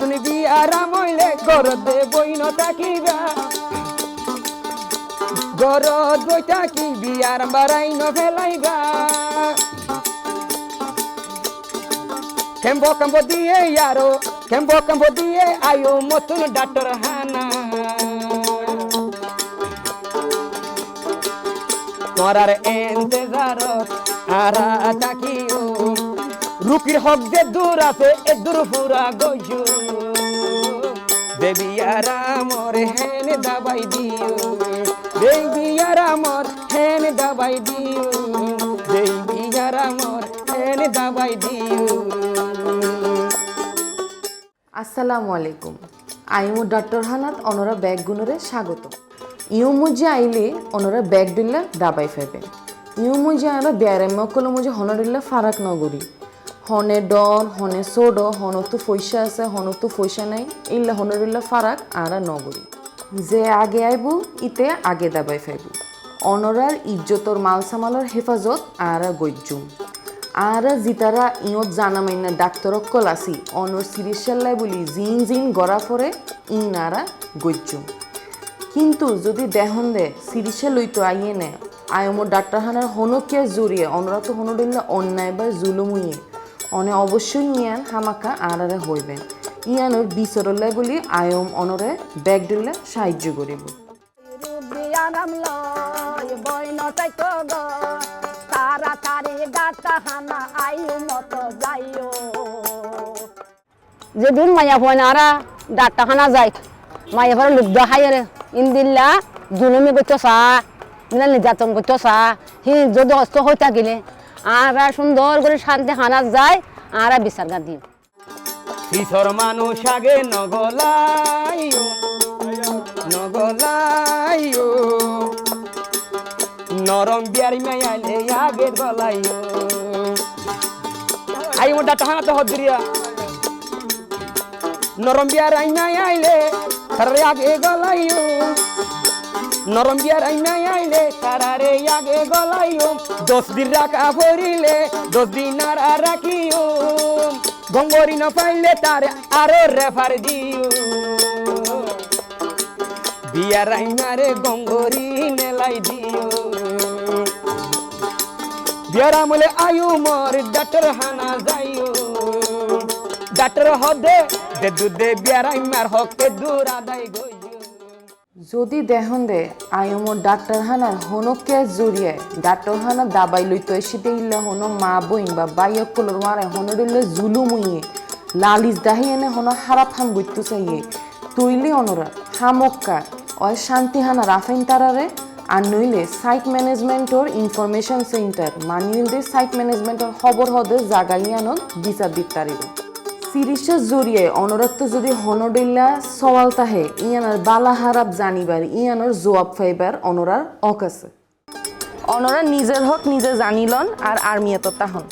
নতুন বিয়ারা মইলে গরতে বইন থাকিবা গরত বই থাকি বিয়ার বারাইন ফেলাইবা কেম্ব দিয়ে ইয়ারো কেম্ব দিয়ে আয়ো মতুন ডাক্তার হানা তোরার এন্তেজার আরা তাকিও রুকির হক যে দূর আছে এ দূর পুরা গজু দেবিয়ারা মোর হেন দাবাই দিও দেবিয়ারা মোর হেন দাবাই দিও দেবিয়ারা মোর হেন দাবাই দিও। আসসালামু আলাইকুম। আইমু ডক্টর হানাত অনরা ব্যাগ গুণরে স্বাগত। ইউ মুজে আইলে অনরা ব্যাগ দিল্লা দাবাই ফেবে ইউ মুজে আরা ব্যারাম্য কলো মুজে হনরিল্লা ফারাক নগরী হনে ডর হনে সোড হনতো ফৈসা আছে হনতো ফৈসা নাই ইল্লা হনরিল্লা ফারাক আরা নগরী যে আগে আইবু ইতে আগে দাবাই ফেবু অনরার ইজ্জতর মালসামালর হেফাজত আরা গজ্জুম আরা জিতারা ইয়ত জানা মাইনা ডাক্তরকল আসি অনর সিরিশাল্লাই বলি জিন জিন গড়া ফরে ইন আরা গজ্জুম কিন্তু যদি দেহন দে সিরিশা লইতো আইয়ে নে আয়মো ডাক্তার হানার হনকিয়া জড়িয়ে অনরা তো হনডিল্লা অন্যায় বা জুলুমুইয়ে অনে অবশ্যই ইয়ান হামাকা আরারে হইবেন ইয়ানোর বিচরল্লাই বলি আয়ম অনরে ব্যাগ দিল্লা সাহায্য করিব। যেদিন মায়া ফোন আরা ডাক্তারখানা যায় মায়া ফোন লুব্ধ হাইরে ইন্দিল্লা জুলুমি করতেছা মিলা নির্যাতন করতেছা হি যদি অস্ত হয়ে থাকিলে আরা সুন্দর করে শান্তি খানা যায় আরা বিচার গা দিও কিশোর মানুষ আগে নগলাইও নগলাইও নরম বিয়ারি মাইলে আগে গলাইও আই মোটা টানা তো হদরিয়া নরম বিয়ার আইলে তারে আগে গলাইও নরম বিয়ার আইলে তারারে আগে গলাইও 10 দিন রাখা পড়িলে 10 দিন আর রাখিও গঙ্গরি না পাইলে তার আরো রেফার দিও বিয়ার আইনারে গঙ্গরি নেলাই দিও বিয়ার আমলে আয়ু মোর ডাক্তার হানা যাইও ডাক্তার হদে দে দুধে বিয়ার আইমার হকে দূর আদায় গইও যদি দেহন দে আয়মো ডাক্তার হানার হনকে জড়িয়ে ডাক্তার হানা দাবাই লইতো এসিতে ইল্লা হনো মা বইন বা বাইয়কলর মারে হনরিল্লা জুলুমুইয়ে লালিস দাহি এনে হনো হারাপ হাম গইতো চাইয়ে তৈলি অনরা হামক্কা অয় শান্তি হানা রাফেন তারারে আর নইলে সাইট ম্যানেজমেন্টর ইনফরমেশন সেন্টার মানিল দে সাইট ম্যানেজমেন্টর খবর হদে জাগাইয়ানত বিচার দিতারিব সিরিশা জড়িয়ে অনরত্ব যদি হনডিল্লা সওয়াল তাহে ইয়ানার বালা হারাপ জানিবার ইয়ানোর জবাব ফাইবার অনরার অকাছে অনরা নিজের হক নিজে জানিলন আর আর্মিয়াত তাহন।